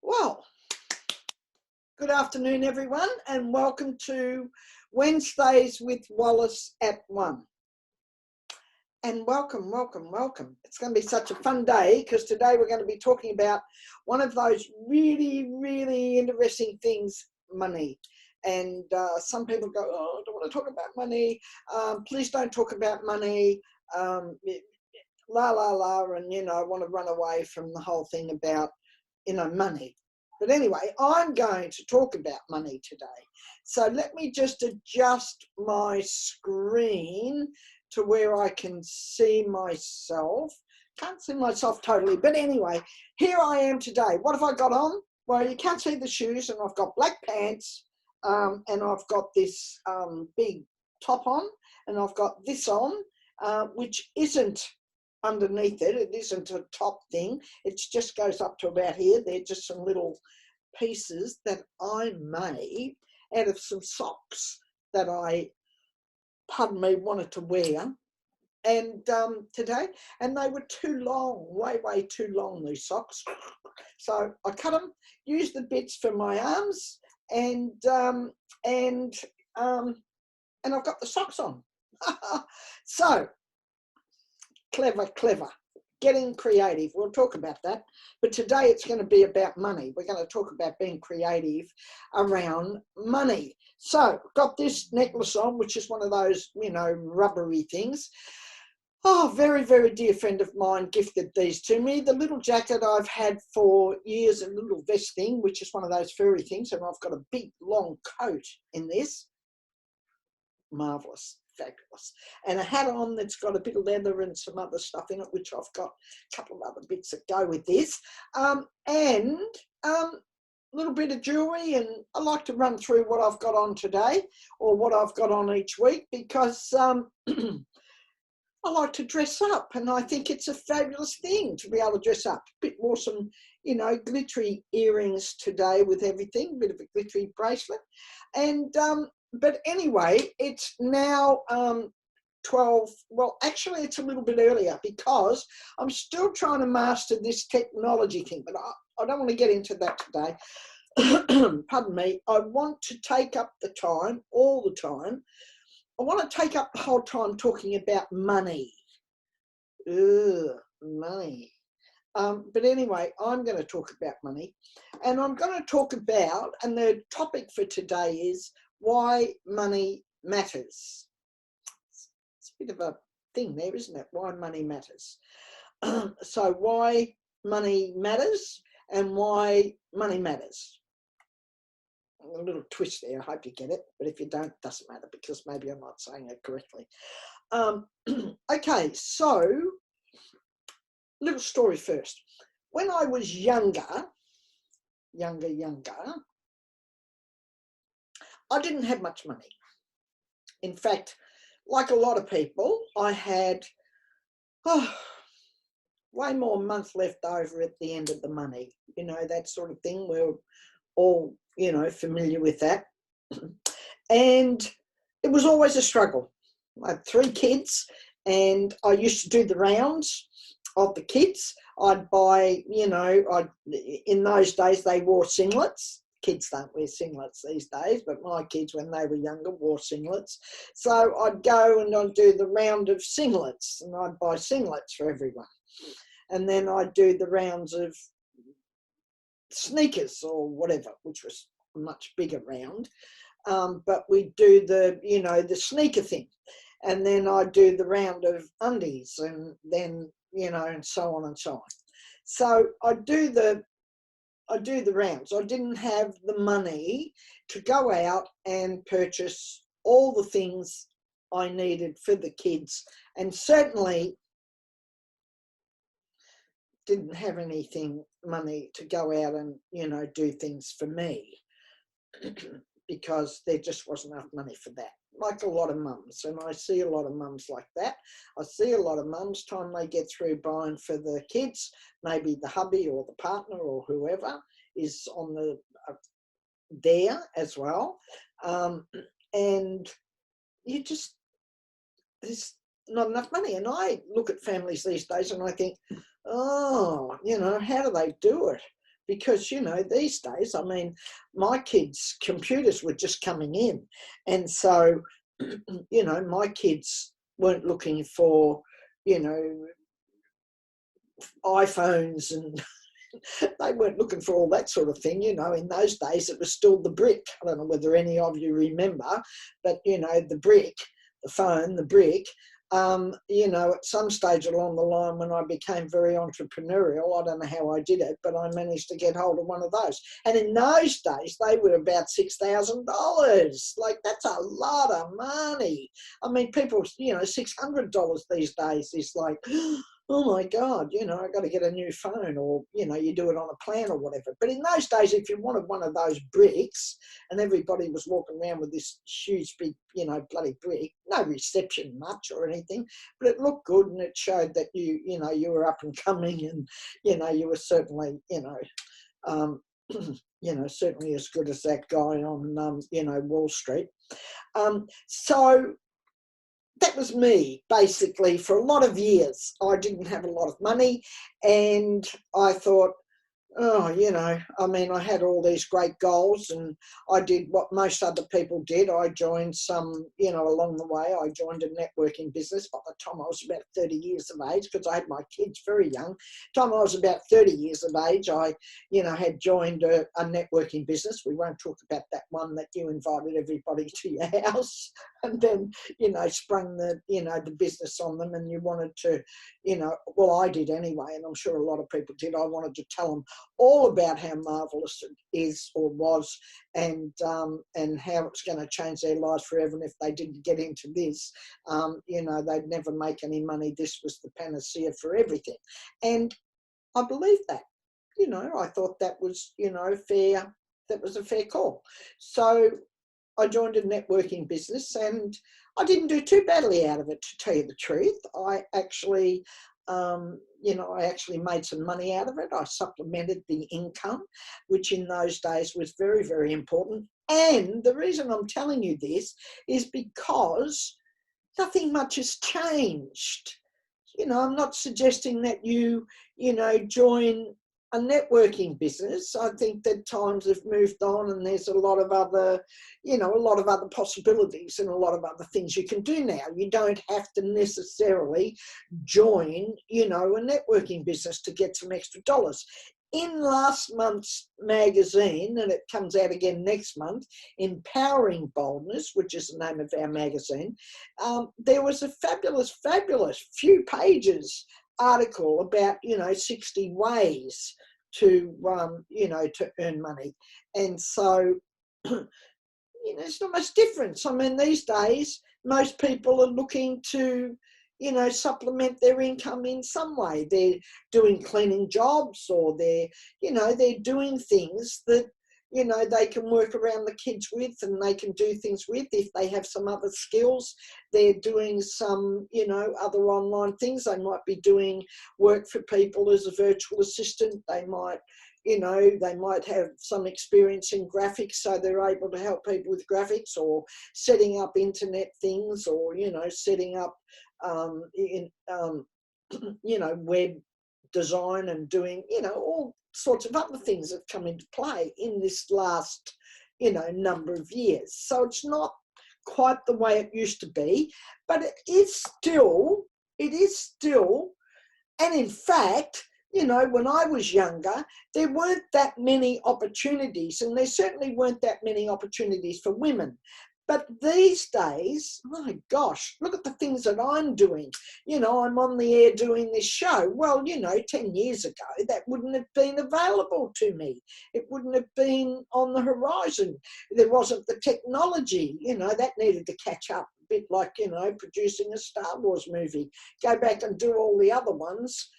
Well, good afternoon, everyone, and welcome to Wednesdays with Wallis at 1. And welcome. It's going to be such a fun day because today we're going to be talking about one of those really interesting things, money. And some people go, oh, I don't want to talk about money. Please don't talk about money. La, and, I want to run away from the whole thing about, money. But anyway, I'm going to talk about money today. So let me just adjust my screen to where I can see myself. Can't see myself totally, but anyway, here I am today. What have I got on? Well, you can't see the shoes, and I've got black pants, and I've got this big top on, and I've got this on, which isn't underneath it. It isn't a top thing. It just goes up to about here. They're just some little pieces that I made out of some socks that I, wanted to wear and today, and they were too long, way too long, these socks. So I cut them, used the bits for my arms, and I've got the socks on. So clever, getting creative. We'll talk about that, but today it's going to be about money. We're going to talk about being creative around money. So got this necklace on, which is one of those, rubbery things. Oh, very dear friend of mine gifted these to me. The little jacket I've had for years, a little vest thing, which is one of those furry things, and I've got a big long coat in this. Marvellous, fabulous. And a hat on that's got a bit of leather and some other stuff in it, which I've got a couple of other bits that go with this. And a little bit of jewellery, and I like to run through what I've got on today or what I've got on each week because I like to dress up, and I think it's a fabulous thing to be able to dress up. A bit more some, glittery earrings today with everything, a bit of a glittery bracelet. And but anyway, it's now 12, well, actually it's a little bit earlier because I'm still trying to master this technology thing, but I don't want to get into that today. Pardon me. I want to take up the time, all the time. I want to take up the whole time talking about money. Money. But anyway, I'm going to talk about money, and I'm going to talk about, and the topic for today is why money matters. It's a bit of a thing there, isn't it? Why money matters. So why money matters and why money matters. A little twist there, I hope you get it, but if you don't, it doesn't matter because maybe I'm not saying it correctly. Okay, so little story first. When I was younger, I didn't have much money. In fact, like a lot of people, I had way more month left over at the end of the money. That sort of thing. We're all, familiar with that. And it was always a struggle. I had 3 kids, and I used to do the rounds of the kids. I'd buy, in those days they wore singlets. Kids don't wear singlets these days, but my kids, when they were younger, wore singlets. So I'd go and I'd do the round of singlets, and I'd buy singlets for everyone. And then I'd do the rounds of sneakers or whatever, which was a much bigger round. But we'd do the, the sneaker thing. And then I'd do the round of undies, and then, and so on and so on. So I'd do the rounds. I didn't have the money to go out and purchase all the things I needed for the kids, and certainly didn't have money to go out and, do things for me because there just wasn't enough money for that. Like a lot of mums, and I see a lot of mums like that. I see a lot of mums, time they get through buying for the kids, maybe the hubby or the partner or whoever is on the there as well, and there's not enough money. And I look at families these days and I think, how do they do it? because, you know, these days, I mean, my kids' computers were just coming in. And so, you know, my kids weren't looking for, you know, iPhones and they weren't looking for all that sort of thing. You know, in those days, it was still the brick. I don't know whether any of you remember, but, you know, the brick, the phone, the brick. You know, at some stage along the line when I became very entrepreneurial, I don't know how I did it, but I managed to get hold of one of those. And in those days, they were about $6,000. Like, that's a lot of money. I mean, people, you know, $600 these days is like, oh my God, you know, I got to get a new phone, or, you know, you do it on a plan or whatever. But in those days, if you wanted one of those bricks, and everybody was walking around with this huge, big, you know, bloody brick, no reception much or anything, but it looked good and it showed that you know, you were up and coming, and, you know, you were certainly, you know, you know, certainly as good as that guy on, you know, Wall Street. So that was me, basically. For a lot of years, I didn't have a lot of money, and I thought, oh, you know, I mean, I had all these great goals, and I did what most other people did. I joined some, you know, along the way, I joined a networking business by the time I was about 30 years of age, because I had my kids very young. Time I was about 30 years of age, I, you know, had joined a networking business. We won't talk about that one that you invited everybody to your house and then, you know, sprung the, you know, the business on them, and you wanted to, you know, well, I did anyway, and I'm sure a lot of people did. I wanted to tell them all about how marvellous it is or was, and how it's going to change their lives forever. And if they didn't get into this, you know, they'd never make any money. This was the panacea for everything. And I believe that, you know, I thought that was, you know, fair. That was a fair call. So I joined a networking business, and I didn't do too badly out of it, to tell you the truth. I actually, you know, I actually made some money out of it. I supplemented the income, which in those days was very, very important. And the reason I'm telling you this is because nothing much has changed. You know, I'm not suggesting that you know, join a networking business. I think that times have moved on, and there's a lot of other, you know, a lot of other possibilities and a lot of other things you can do now. You don't have to necessarily join, you know, a networking business to get some extra dollars. In last month's magazine, and it comes out again next month, Empowering Boldness, which is the name of our magazine, there was a fabulous, fabulous few pages article about, you know, 60 ways to, you know, to earn money. And so, you know, there's not much difference. I mean, these days, most people are looking to, you know, supplement their income in some way. They're doing cleaning jobs, or they're, you know, they're doing things that, you know, they can work around the kids with, and they can do things with. If they have some other skills, they're doing some, you know, other online things. They might be doing work for people as a virtual assistant. They might, you know, they might have some experience in graphics, so they're able to help people with graphics, or setting up internet things, or, you know, setting up, you know, web design, and doing, you know, all sorts of other things that come into play in this last, you know, number of years. So it's not quite the way it used to be, but it is still, and in fact, you know, when I was younger, there weren't that many opportunities, and there certainly weren't that many opportunities for women. But these days, my gosh, look at the things that I'm doing. You know, I'm on the air doing this show. Well, you know, 10 years ago, that wouldn't have been available to me. It wouldn't have been on the horizon. There wasn't the technology, you know, that needed to catch up a bit, like, you know, producing a Star Wars movie. Go back and do all the other ones.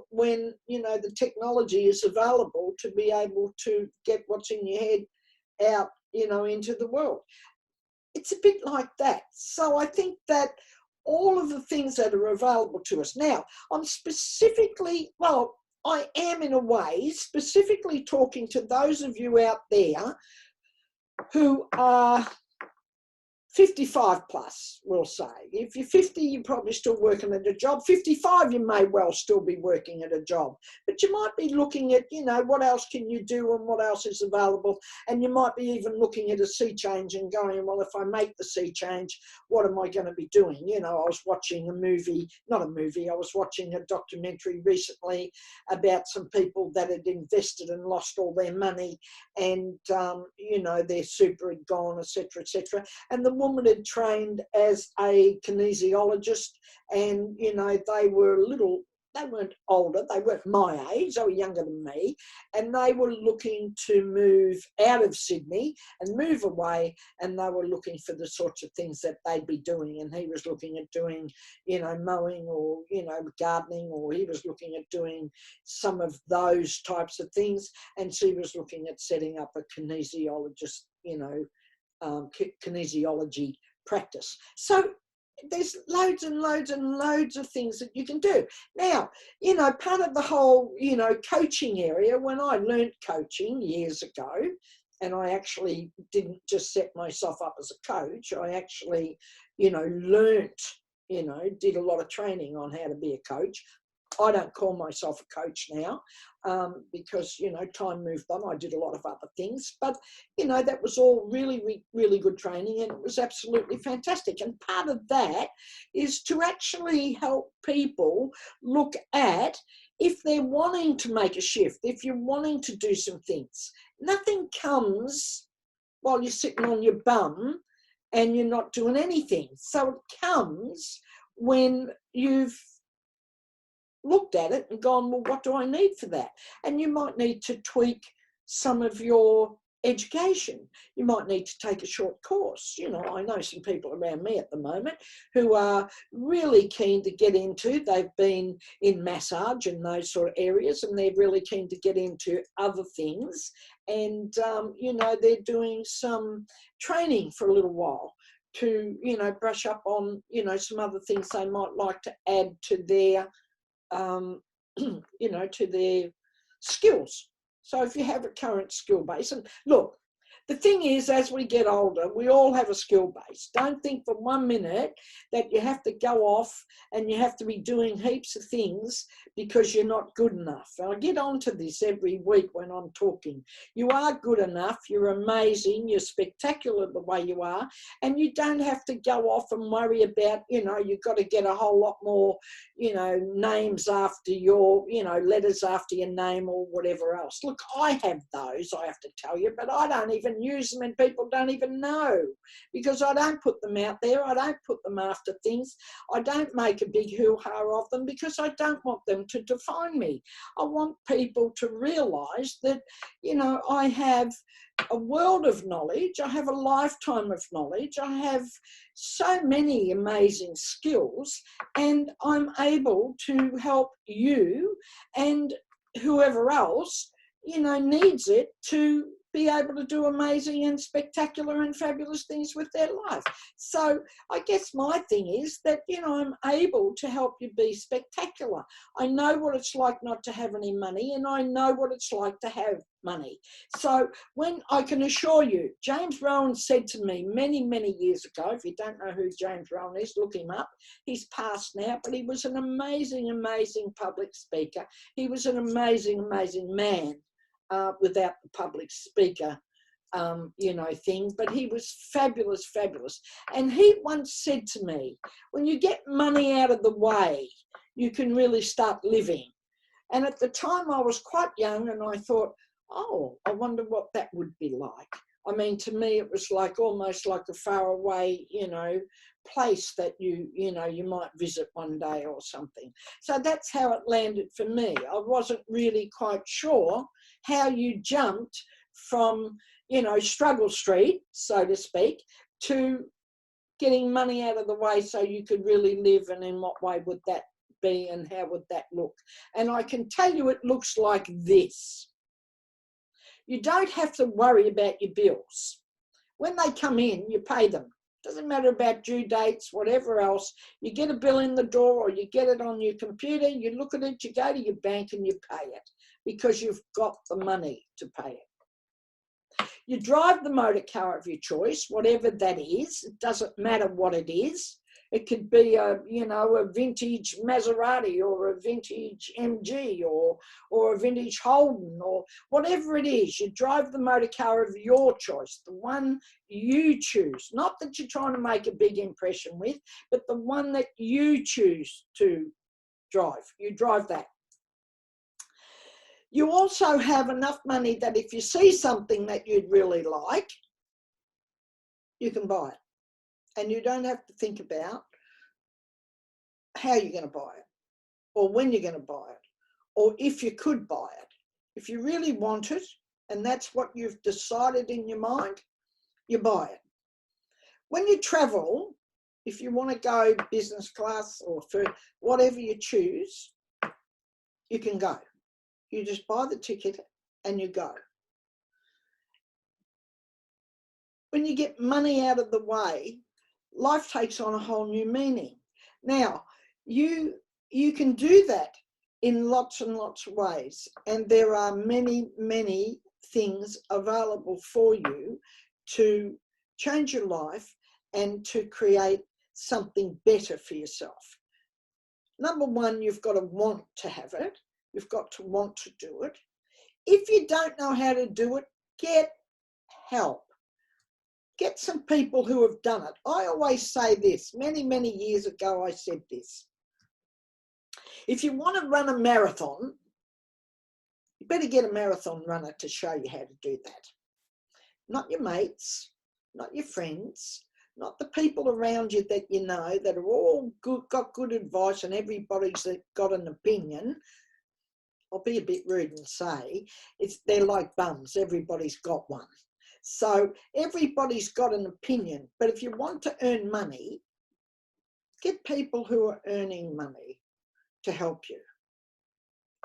When, you know, the technology is available to be able to get what's in your head out, you know, into the world. It's a bit like that. So I think that all of the things that are available to us now, I'm specifically, well, I am in a way specifically talking to those of you out there who are 55 plus, we'll say. If you're 50, you're probably still working at a job. 55, you may well still be working at a job. But but you might be looking at, you know, what else can you do and what else is available. And you might be even looking at a sea change and going, well, if I make the sea change, what am I going to be doing? You know, I was watching a movie, not a movie, I was watching a documentary recently about some people that had invested and lost all their money, and, you know, their super had gone, etc., etc. And the woman had trained as a kinesiologist, and, you know, they weren't older, they weren't my age, they were younger than me, and they were looking to move out of Sydney and move away, and they were looking for the sorts of things that they'd be doing, and he was looking at doing, you know, mowing or, you know, gardening, or he was looking at doing some of those types of things, and she was looking at setting up a kinesiologist, you know, kinesiology practice. So there's loads and loads and loads of things that you can do. Now, you know, part of the whole, you know, coaching area, when I learnt coaching years ago, and I actually didn't just set myself up as a coach, I actually, you know, learnt, you know, did a lot of training on how to be a coach. I don't call myself a coach now because, you know, time moved on. I did a lot of other things, but, you know, that was all really, really good training, and it was absolutely fantastic. And part of that is to actually help people look at, if they're wanting to make a shift, if you're wanting to do some things, nothing comes while you're sitting on your bum and you're not doing anything. So it comes when you've looked at it and gone, well, what do I need for that? And you might need to tweak some of your education. You might need to take a short course. You know, I know some people around me at the moment who are really keen to get into, they've been in massage and those sort of areas, and they're really keen to get into other things. And, you know, they're doing some training for a little while to, you know, brush up on, you know, some other things they might like to add to their you know, to their skills. So if you have a current skill base, and look, the thing is, as we get older, we all have a skill base. Don't think for 1 minute that you have to go off and you have to be doing heaps of things because you're not good enough. And I get onto this every week when I'm talking. You are good enough, you're amazing, you're spectacular the way you are, and you don't have to go off and worry about, you know, you've got to get a whole lot more, you know, names after your, you know, letters after your name or whatever else. Look, I have those, I have to tell you, but I don't even use them, and people don't even know, because I don't put them out there. I don't put them after things. I don't make a big hoo-ha of them because I don't want them to define me. I want people to realise that, you know, I have a world of knowledge. I have a lifetime of knowledge. I have so many amazing skills, and I'm able to help you and whoever else, you know, needs it to be able to do amazing and spectacular and fabulous things with their life. So I guess my thing is that, you know, I'm able to help you be spectacular. I know what it's like not to have any money, and I know what it's like to have money. So when I can assure you, James Rowan said to me many, many years ago, if you don't know who James Rowan is, look him up. He's passed now, but he was an amazing, amazing public speaker. He was an amazing, amazing man. Without the public speaker, you know, thing, but he was fabulous, fabulous. And he once said to me, when you get money out of the way, you can really start living. And at the time I was quite young, and I thought, oh, I wonder what that would be like. I mean, to me, it was like almost like a faraway, you know, place that you know, you might visit one day or something. So that's how it landed for me. I wasn't really quite sure how you jumped from, you know, struggle street, so to speak, to getting money out of the way so you could really live, and in what way would that be and how would that look? And I can tell you it looks like this. You don't have to worry about your bills. When they come in, you pay them. Doesn't matter about due dates, whatever else. You get a bill in the door, or you get it on your computer, you look at it, you go to your bank and you pay it because you've got the money to pay it. You drive the motor car of your choice, whatever that is. It doesn't matter what it is. It could be a, you know, a vintage Maserati or a vintage MG or a vintage Holden or whatever it is. You drive the motor car of your choice, the one you choose. Not that you're trying to make a big impression with, but the one that you choose to drive. You drive that. You also have enough money that if you see something that you'd really like, you can buy it. And you don't have to think about how you're going to buy it or when you're going to buy it or if you could buy it. If you really want it and that's what you've decided in your mind, you buy it. When you travel, if you want to go business class or for whatever you choose, you can go. You just buy the ticket and you go. When you get money out of the way, life takes on a whole new meaning. Now, you can do that in lots and lots of ways, and there are many, many things available for you to change your life and to create something better for yourself. Number one, you've got to want to have it. You've got to want to do it. If you don't know how to do it, get help. Get some people who have done it. I always say this. Many, many years ago, I said this. If you want to run a marathon, you better get a marathon runner to show you how to do that. Not your mates, not your friends, not the people around you that you know that are all good, got good advice and everybody's got an opinion. I'll be a bit rude and say, they're like bums. Everybody's got one. So everybody's got an opinion, but if you want to earn money, get people who are earning money to help you.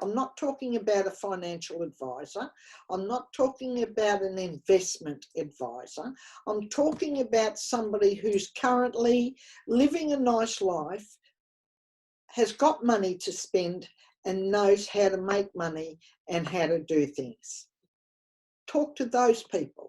I'm not talking about a financial advisor. I'm not talking about an investment advisor. I'm talking about somebody who's currently living a nice life, has got money to spend and knows how to make money and how to do things. Talk to those people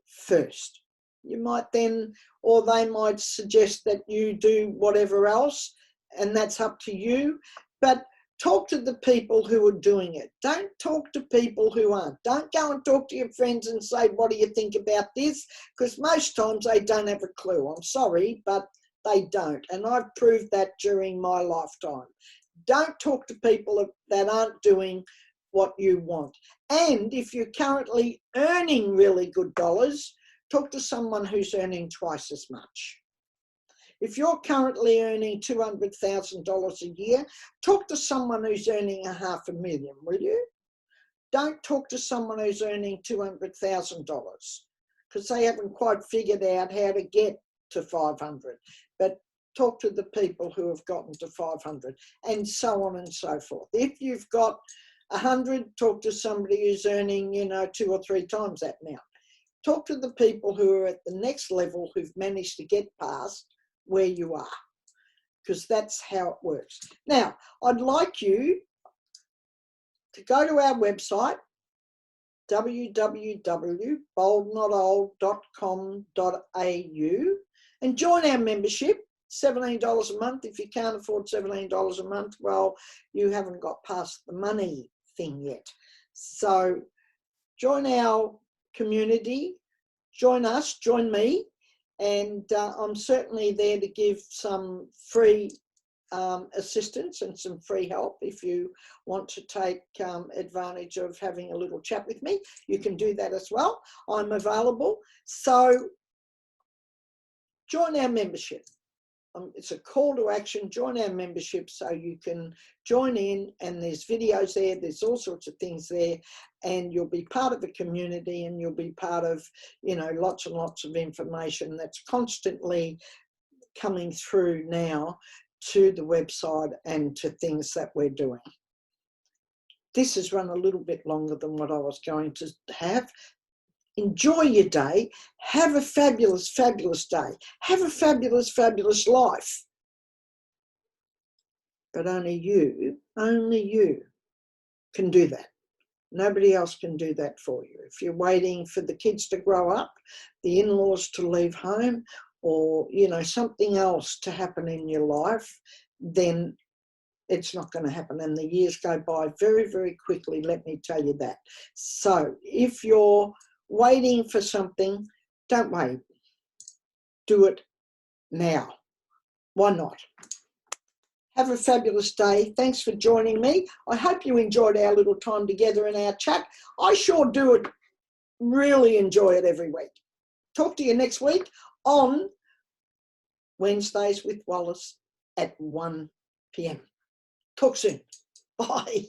first. You might then, or they might suggest that you do whatever else, and that's up to you. But talk to the people who are doing it. Don't talk to people who aren't. Don't go and talk to your friends and say, what do you think about this? Because most times they don't have a clue. I'm sorry, but they don't. And I've proved that during my lifetime. Don't talk to people that aren't doing what you want. And if you're currently earning really good dollars, talk to someone who's earning twice as much. If you're currently earning $200,000 a year, talk to someone who's earning $500,000, will you? Don't talk to someone who's earning $200,000 because they haven't quite figured out how to get to 500. But talk to the people who have gotten to 500 and so on and so forth. If you've got 100, talk to somebody who's earning, 2 or 3 times that amount. Talk to the people who are at the next level who've managed to get past where you are, because that's how it works. Now, I'd like you to go to our website, www.boldnotold.com.au, and join our membership. $17 a month. If you can't afford $17 a month, well, you haven't got past the money thing yet. So join our community, join us, join me, and I'm certainly there to give some free assistance and some free help. If you want to take advantage of having a little chat with me, you can do that as well. I'm available. So join our membership. It's a call to action. Join our membership so you can join in, and there's videos there, there's all sorts of things there, and you'll be part of a community, and you'll be part of, lots and lots of information that's constantly coming through now to the website and to things that we're doing. This has run a little bit longer than what I was going to have. Enjoy your day. Have a fabulous, fabulous day. Have a fabulous, fabulous life. But only you can do that. Nobody else can do that for you. If you're waiting for the kids to grow up, the in-laws to leave home, or, you know, something else to happen in your life, then it's not going to happen. And the years go by very, very quickly, let me tell you that. So if you're waiting for something, don't wait. Do it now. Why not? Have a fabulous day. Thanks for joining me. I hope you enjoyed our little time together in our chat. I sure do it, really enjoy it every week. Talk to you next week on Wednesdays with Wallis at 1 p.m. Talk soon. Bye.